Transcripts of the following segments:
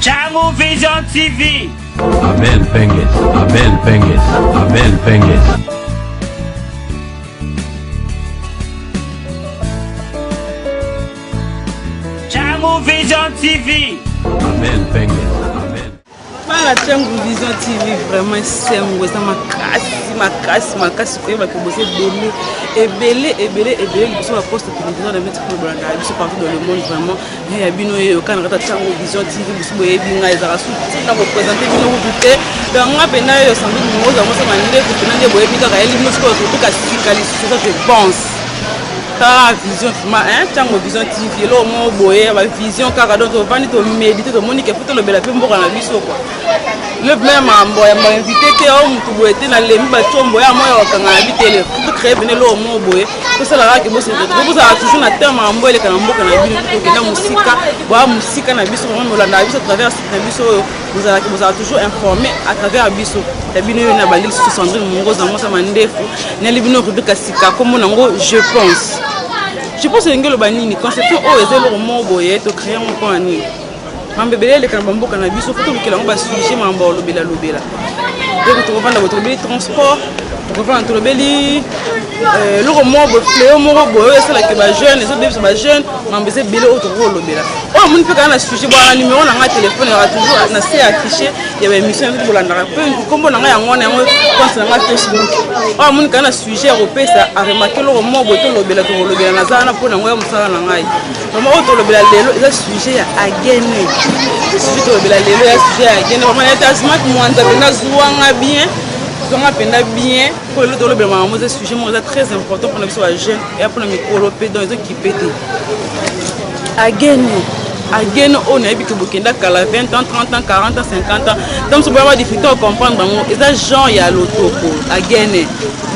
Channel Vision TV. Abel Pengues, Abel Pengues, Abel Pengues. Channel Vision TV. Abel Pengues, Abel. Voilà, Channel Vision TV, vraiment c'est makasi koyeba ke bosé belé sur la poste télévision de mettre pour Blanda sur partout dans le monde vraiment il y a bino yo kana kata Channel Vision TV biso boye binga ezara su na représenter bino buté donc ngape na yo sans doute ngoza mo sama ndé ko tena boye bika ka elimo ko to ka sikali c'est ça je pense ta vision ma Channel Vision TV lo mo boye ba vision kaka donc to vani to méditer to monique pour to le bela pe mboka na biso quoi le même amboya m'a invité que on tout boité na lemi ba chombo ya moyo kanga habiter pour créer venir lo mo boye tout ça là que bosse vous ça toujours na terme amboya kana mboka na bino to na musika na biso vraiment la biso à travers na biso vous allez toujours informé à travers biso ta bino na balil sur Sandrine Mongoza mo ça mandefu na libino rubrique sika comme nango je pense que ngelo banini concept o ezelo mo boye to créer mon point ani mambebele le kanambo kana biso foto bikela ngo ba sujet mambo lobela donc to vanda votre transport to vanda to beli le romo bo fleo mo bo ça la que ba jeune les autres ba jeune mambese bele auto lobela oh mun pe kana sujet ba numéro na nga téléphone ya toujours na c'est affiché ya ba émission to bolanda pe kombo na nga yango na yango pense na Facebook oh mun kana sujet européen a remarqué le romo bo to lobela na zana po na ngo ya musala na ngai vraiment auto lobela lelo eza sujet ya agene sujet to lobela lelo ya sujet ya agene vraiment ya smart mwanza pena zuanga bien zonga penda bien pour le to lobela mo eza sujet mo eza très important pour les jeunes et pour les micropé dans les qui pété agene on a habité bokenda kala 20 ans 30 ans 40 ans 50 ans donc c'est vraiment difficile de comprendre bango eza genre ya lotoko agene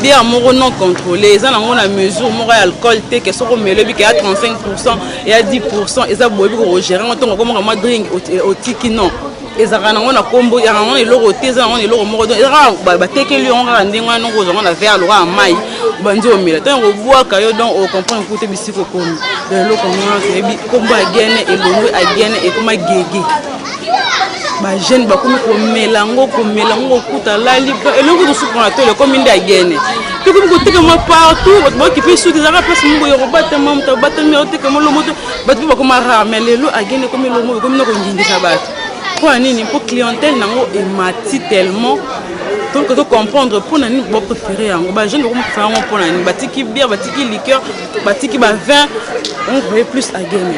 bien moro non contrôlé eza nango na mesure moro ya alcool te que soko melo bi que à 35% et à 10% eza boyebi ko gérer ntongo comme moi drink au tiki non ezaka nango na kombo ya nango eloko te eza nango eloko moko donc ezaka batekeli yango kaka ndenge wana ngo ozonga na verre loka ya mai bandi omela ntango obwaka yo donc ocomprendre kute bisiko komi eloko ngona toyebi kombo agene elongo agene ekoma gege bajeune bakomi komela ngo okuta lali elongo tosukana to elekomi nde agene puis comme côté comme partout votre qui fait sous des arabes parce que yo bata mam ta bata mi ote comme lo moto batu ba comme ramele lo agene comme lo mo comme nako ngindisa bato pour nini pour clientèle nango et mati tellement donc que comprendre pour nani bo préférer yango ba jeune comme faire pour nani batiki bière batiki liqueur batiki ba vin on veut plus agene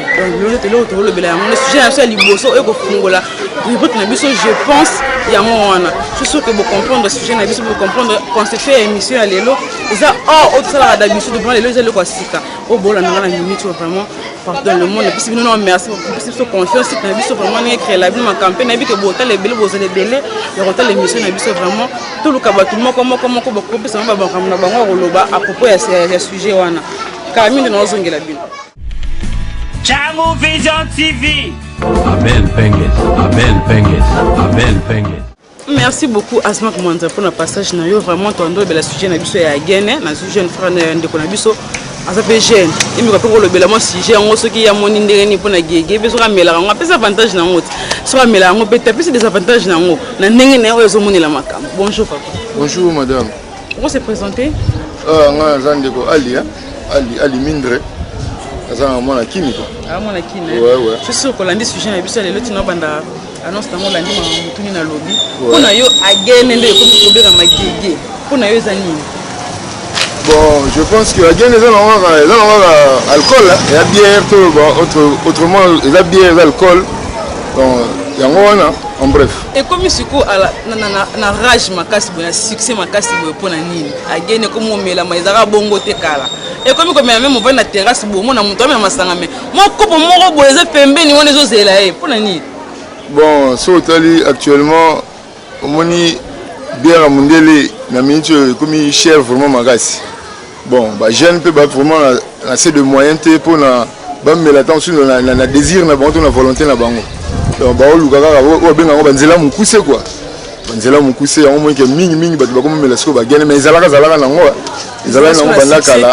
donc le bela le sujet c'est liboso et ko fungola rubrique na biso je pense yango wana je suis sûr que vous comprendre ce sujet na biso vous comprendre concept émission à lelo ça oh autre ça la biso de prendre lelo le quoi sika au bola na na minute vraiment partout dans le monde puis nous merci pour confiance na biso vraiment ni créer la ma campagne na bi que botal les belle bozale belle le hotel émission na biso vraiment tout le kabatu moko ko ba ça ba na bango roloba à propos ya sujet wana kamine na ozongela bino Channel Vision TV. Abel Pengues, Abel Pengues, Abel Pengues. Merci beaucoup Asma Mwanza pour le passage na yo vraiment tondo bela sujet na biso ya agene na sujet frère ndeko na biso azape jeune imi ko ko lobela mo sujet ngo soki ya moni ndenge ni pona gege beso ka mela ngo pesa avantage na ngo so ka mela ngo peut-être plus des avantages na ngo na ndenge na yo zo moni la makambo. Bonjour papa. Bonjour madame. Comment se présenter? Nga zandeko Ali Mindre. Ça m'a kini quoi. Ah mon kini. Ouais. Je suis sûr que lundi sujet na biso lelo tino banda annonce tango lundi ma mutuni na lobby. Pona yo agene nde ko kobera magege. Pona yo ezani. Bon, je pense que agene ça alcool et la bière tout autrement la bière et l'alcool. Donc yango wana en bref. Et comme siko ala na rage makasi bo na succès makasi bo pona nini. Agene comme o mela maizaka bongo te kala. Et comme même on va na terrasse bo mona muto mais masanga mais moi kopo moko boyeze pembeni wona ezozela pour nani. Bon, so tali actuellement moni bière mundele na minute comme cher vraiment makasi. Bon, ba jeune peut ba vraiment assez de moyens pour na ba mela attention na désir na bango na volonté na bango. Donc ba oluka kaka o benga ngo banzela mukuse quoi. Banzela mukuse yango mo ke mingi ba comme mela siko ba gene mais ezalaka na ngo. Ezalaka na ngo banda kala.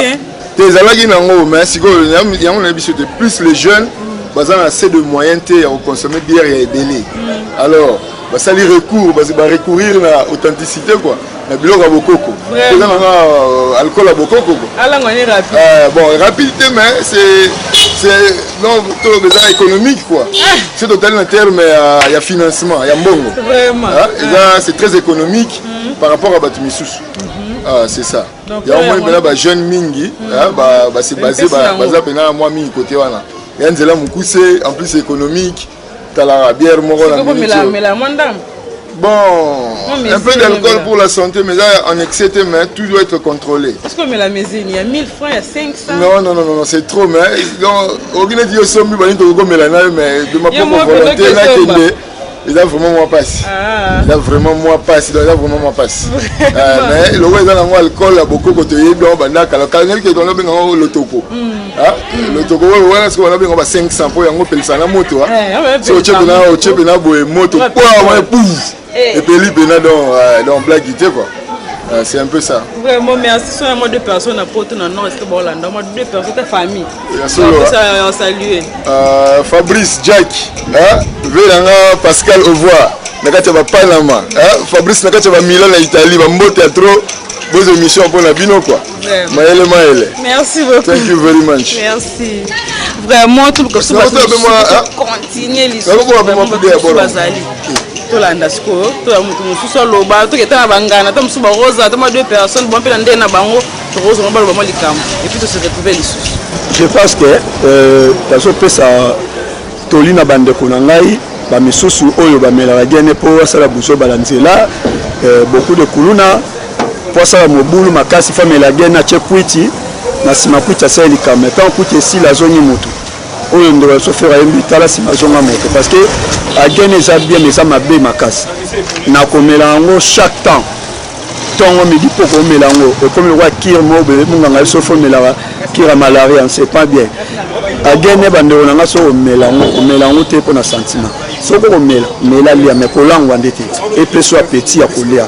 Ezalaki nango mais siko yango na biso de plus les jeunes baza na assez de moyens te à consommer bière ya ebele. Alors ça lui recours parce que va recourir na authenticité quoi. Na biloko bokoko. C'est na alcool à bokoko quoi. Ala ngone rapide. Bon, rapidité mais c'est non tout besoin économique quoi. C'est total en terme il y a financement, il y a mbongo. Vraiment. C'est très économique par rapport à Batumisusu. C'est ça. Il y a au moins des jeunes mingi, c'est basé à moi mingi côté wana. Il y a un zéla mukuse en plus économique. T'as la bière moro la bon, un peu d'alcool pour la santé, mais là en excès, mais tout doit être contrôlé. Est-ce que la maison, il y a 1000 francs, il y a 500? Non, c'est trop, mais aucun dit au sommet, mais de ma propre volonté, là, il a vraiment moins passé. Il a vraiment moins passé. Il a vraiment moins passé. Mais le roi est dans l'alcool, il a beaucoup de côté. Il y a qui est dans le toko. Le toko, est-ce qu'on a bien 500 pour y avoir la moto. Si on a une moto, et puis il y a dans blague quoi. C'est un peu ça. Vraiment, merci. Si on a deux personnes à porter dans le nord, est-ce que Bolanda, deux personnes de famille. On salue. Fabrice, Jack, Pascal Ovoa, Nakachaba Panama, Fabrice Nakachaba Milan, Italie, Mambo Théâtre, vos émissions pour la bino quoi. Maëlle. Merci beaucoup. Thank you very much. Merci. Vraiment, tout le monde continue l'histoire. Tolanda siko to mutu mususu loba to ketana bangana to musuba rosa to deux personnes bon pela ndena bango to rosa ngomba loba malikam et puis to se retrouver lisusu. Je pense que tazo pesa tolina bande kunangai ba misusu oyo ba mela gene po sala buso balanzela beaucoup de kuluna po sala mobulu makasi famela gene na chekwiti na simakwiti sala likam tant kuti si la zone mutu oyo ndo so faire un tala simazonga moto parce que a gagné ça bien mais ça m'a bé makasi na komela ngo chaque temps tongo midi pour komela ngo et comme le roi kir mo be munganga so formela kira malaria c'est pas bien a gagné bande onanga so omela ngo te pour na sentiment so ko mela lia me kolango ndete et puis soit petit à kolia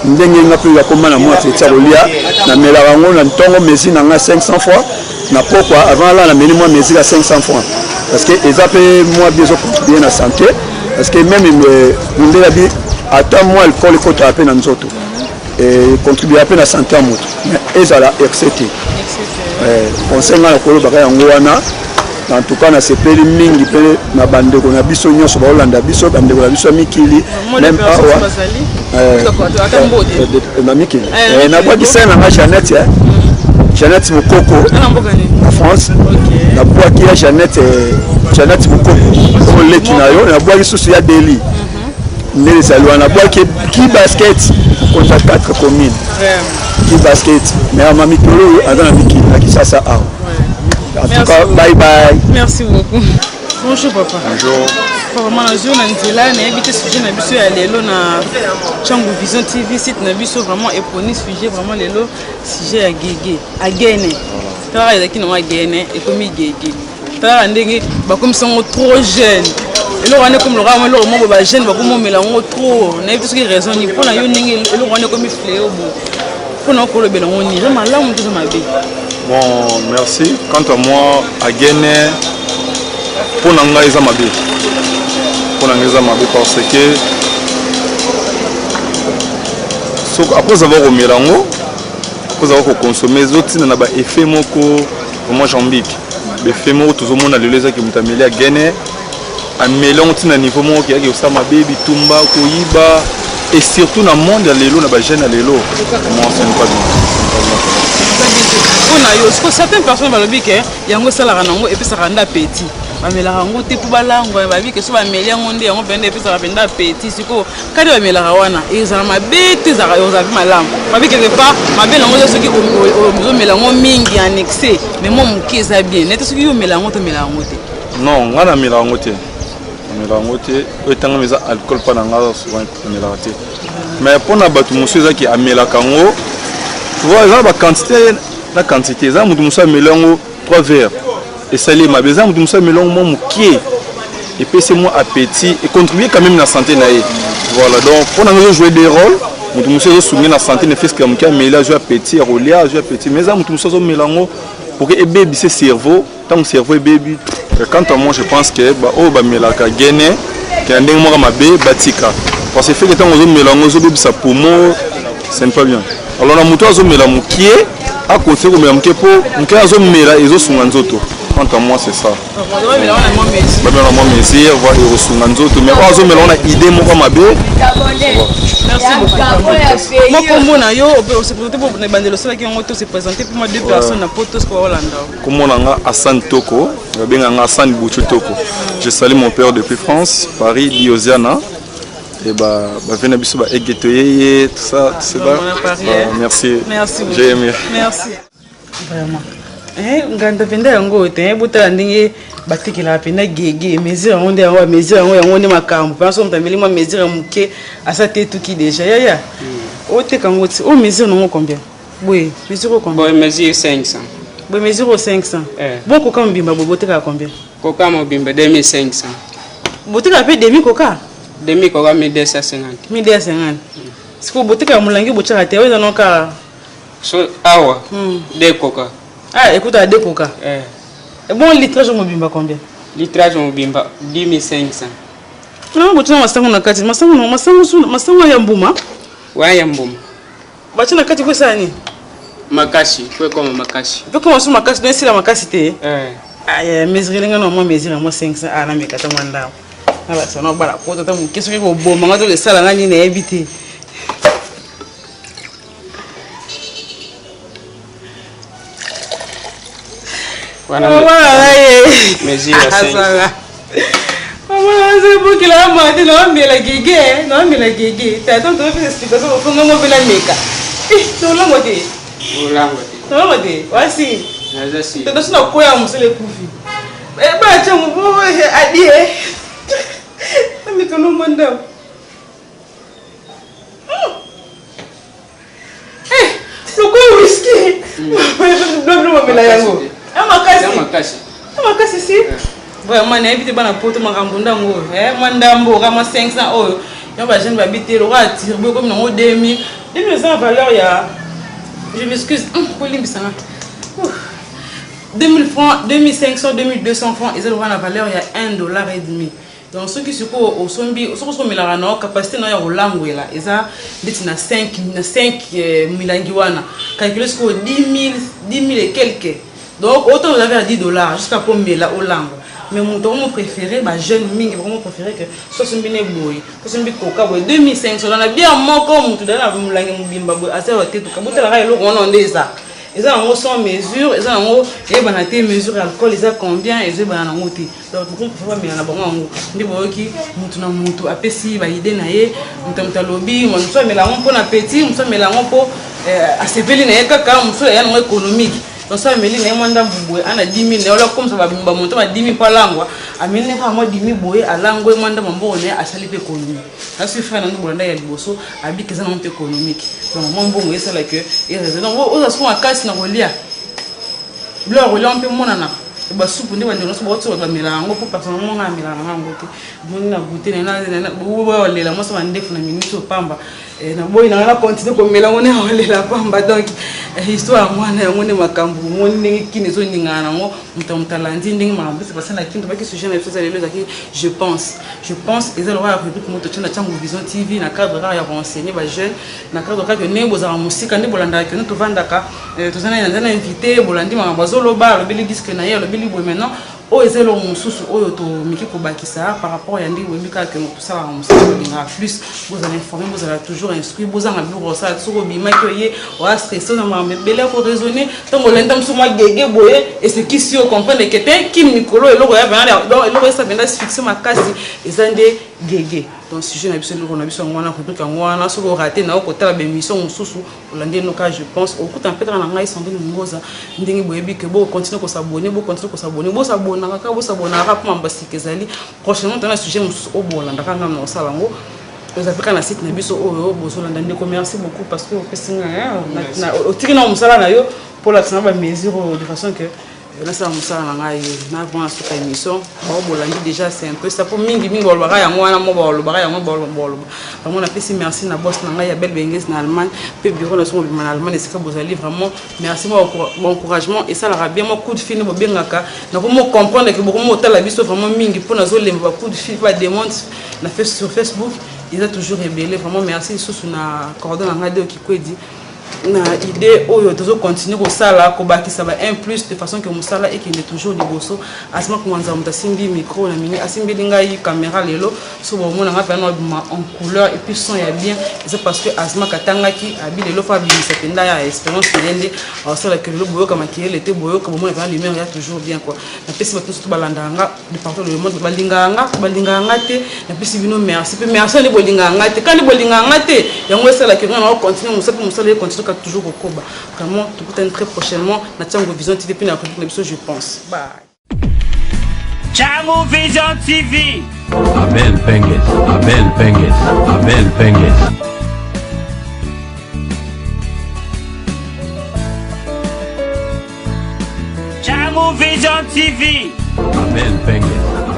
ndenge ngapi ya komana mo petit à kolia na mela ngo na tongo mezi na 500 fois na pourquoi avant là la meni moi mesure à 500 francs parce que ils appellent moi bien contribuer la santé parce que même me la vie attends moi le corps le côté à peine en autres et contribuer à peine la santé en moto mais ils ont la RCT conseil na ko ba yango wana en tout cas na sepeli mingi pe na bande ko na biso nyoso ba Holanda biso bande ko na biso mikili même pas na mikili na kwa kisana na Jeannette Jeannette Mokoko en France. La boîte qui a Jeannette Mokoko. On l'a qui n'a rien. La boîte qui sous ya Delhi. Né salut. La boîte qui basket contre 4 communes. Qui basket. Mais à Mami Tolo, à dans la Miki, à qui ça a. En tout cas, bye bye. Merci beaucoup. Bonjour papa. Bonjour. Vraiment la journée là, na éviter sujet na biso ya lelo na Changu Vision TV site na biso vraiment époni sujet vraiment lelo sujet ya gege agene. Tara ezaki na agene et comme gege. Tara ndenge ba comme sont trop jeunes. Et là on est comme le ramo le mo ba jeune ba comme melango trop. Na éviter ce qui raison ni pour na yo ndenge et là on est comme fléau bon. Pour na ko le belango ni vraiment là on tout ma bé. Bon, merci. Quant à moi agene pour nanga eza mabe. Parce que après avoir au mélango, après avoir consommé les autres, on a des effets vraiment jambiques. Les effets tout le monde a le lézard qui m'a mêlé à gagner. Un mélange à niveau qui a eu ça ma baby tumba koyiba et surtout dans le monde à l'élo, dans le jeune à l'élo. Moi c'est pas bien. On a eu certaines personnes dans le bic, il y a un salaire et puis ça rend appétit. Bamela rango te pubalango babi ke so bameli yango ndi yango pende pesa bapenda petit siko kadi bamela rawana ezala mabete za yoza vi malamu babi quelque part mabela ngo soki o mela ngo mingi en excès mais moi muki eza bien net soki yo mela ngo to mela ngo te non ngana mela ngo te o tanga meza alcool pa na nga souvent mela te mais pona batu musu eza ki amela kango tu vois eza ba quantité eza mutu musu amela ngo 3 verres et ça les ma besoin de ça melon mon qui et puis c'est moi appétit et contribuer quand même à la santé naïe voilà donc pour nous jouer des rôles nous monsieur soumis la santé ne fait que comme qui mais là jouer appétit rouler jouer appétit mais ça nous sommes mélango pour que bébé c'est cerveau tant cerveau et bébé Quant à moi, je pense que oh bah melaka gene qui a ndenge moko mabe batika parce que fait que tant on mélange aux ça poumon ce n'est pas bien. Alors na muto azo mela mukie à côté comme mela mukie po mukie azo mela ezo sunga nzoto. Quant à moi c'est ça. Ba mela na moi mesir voir ezo sunga nzoto mais azo mela na idée moko mabe. Merci beaucoup. Moi comme on a yo on se présenter pour bandelo cela qui ont se présenter pour moi deux personnes na potos pour Hollanda. Comme on a Hassan Toko, bien Hassan Bouchou Toko. Je salue mon père depuis France, Paris, Diosiana. Et venez biso ba egetoye tout ça, c'est ba. Merci. Merci. J'ai aimé. Merci. Vraiment. Nganda penda yango te buta ndinge batikila penda gege mesure onde yango mesure yango ne makambo parce que mtameli moi mesure muke asate tuki déjà ya o te kango ti o mesure non combien oui mesure combien bon mesure 500 bon mesure 500 bon koka mbimba bobote ka combien koka mbimba 2500 bote ka pe demi koka 1250 1250 siko bote ka mulangi bocha te weza non ka so awa de koka. Ah, écoute, à deux coca. Et bon, litrage au bimba combien? Litrage au bimba 2500. Non, vous tenez ma sangue na kati. Ma sangue yambuma. Ouais, yambuma. Bachi na kati quoi ça ni? Makashi, quoi comme makashi. Peut comment sur makashi donner si la makashi té? Ah, mesure lenga non moi mesure moi 500 ah na me kata mwanda. Ah bah ça non bala ko tata mu keso ko bo manga to le sala ngani na ebité. Voilà. Mais c'est pour qu'il a mangé, non, mais la guégué, non, mais la guégué. T'as tant de explications, au fond, on va la méca. Non, là, moi, t'es. Non, moi, t'es. Voici. T'as dans ce quoi, on se les couffes. Eh, bah, tu m'as dit, mais tout le monde. Eh, le coup, whisky. Non, mais la yango. Amakasi si vraiment na éviter bana poto makambo ndango mandambo kama 500 oyo yo ba jeune ba bité lo ratire comme na 2000 ça valeur ya je m'excuse pour limbisa 2000 francs 2500 2200 francs ils ont la valeur ya $1.5. Donc ceux qui se au sombi ceux qui la na capacité na ya rolangwela eza ndeti na 5 milangi wana calculer ce que 10 000 et quelques. Donc autant vous avez à $10 jusqu'à pour la au langue. Mais mon tour préféré, bah jeune mingi vraiment préféré que soit son bine boy, soit son bine coca boy 2500 on a bien mon comme tout dans la langue mbimba boy assez wa tête ka botela ka on en ça. Ils ont sans mesure, ils ont et banaté mesure alcool ils ont combien ils ont bana ngoti. Donc vous pouvez mais na bango ndi boyoki mutu na mutu apesi ba idée na ye mutamta lobby mon so mais la on pour appétit, on so mais la on pour asepeli na kaka on so ya no économique. Donc ça me dit n'importe boue ana 10 000 alors comme ça va me monter à 10 000 par langue amène pas moi 10 000 boue à langue manda mambo on est à salipe économique ça suffit à nous bolanda ya liboso abi que ça non économique donc mon bon c'est là que et donc on se à casse na rolia bleu rolia un peu monana ba soupe ndi wandi no so botso ba milango pour personnellement na milango nango te moni na goûter na bo lela mo so ndefu na minute pamba na boy na continuer ko milango ne lela pamba donc histoire mwana yango ne makambu moni kini zo ningana ngo mtamtalandi ndingi mambo c'est parce que na kinto ba ki sujet na fisa lelo zaki je pense ils ont la rubrique moto tchana changu vision TV na cadre ya renseigner ba jeune na cadre ka que ne bozala musika ne bolanda que to vandaka to zana na invité bolandi mambo zolo ba le beli disque na ye le beli boy maintenant o ezelo mususu oyo to miki ko bakisa par rapport ya ndi webika que tout ça on sera plus vous allez informer vous allez toujours instruire vous en bureau ça soko bima que ye o stressé na mambe bela ko raisonner donc l'endam sur moi gege boye et ce qui si on comprend que t'es qui micro et logo ya bana donc logo ça vient fixer ma case et zande gege donc sujet na biso on a biso ngwana ko tuka ngwana soko raté na ko tala émission mususu olande no ka je pense au coup en fait na ngai sondé ngoza ndingi boye bi que bo continuer ko s'abonner bo s'abonner naka bo s'abonner rap mamba sikezali prochainement dans un sujet mususu au bolanda kanga na salango vous avez un site na biso oyo bozolanda ndeko merci beaucoup parce que au tiki na musala na yo pour la mesure de façon que Là, ça na vraiment sur émission. Déjà, c'est un peu ça. Pour mingi on a fait merci na boss na ya belle benges na Allemagne, pe bureau na son en Allemagne, c'est que vous allez vraiment merci moi bon encouragement et ça la bien mon coup de fil bo bengaka na comment comprendre que beaucoup monter la biso vraiment mingi pour nazo le coup de fil pas demande na fait sur Facebook, il a toujours rebellé vraiment merci sous na coordonne na radio qui dit na idée oyo tozo continuer ko sala ko bakisa ba un plus de façon que musala et qu'il est toujours liboso asma ko nganza mutasimbi micro na mini asimbi lingai caméra lelo so bo mona nga pena en couleur et puis son ya bien c'est parce que asma katanga ki abi lelo fa bi sependa ya expérience nende alors ça que le boyo kama ki était boyo ko mona pena lumière ya toujours bien quoi na pesi ba tout balandanga de partout le monde balinganga te na pesi bino merci pe merci ni bolinganga te quand ni bolinganga te yango ça la que on continue musala continue toujours au Koba. Vraiment, tout peut être très prochainement. Nathango Vision TV, puis je pense. Bye. Tchango Vision TV. Abel Pengues, Abel Pengues, Abel Pengues. Tchango Vision TV. Abel Pengues.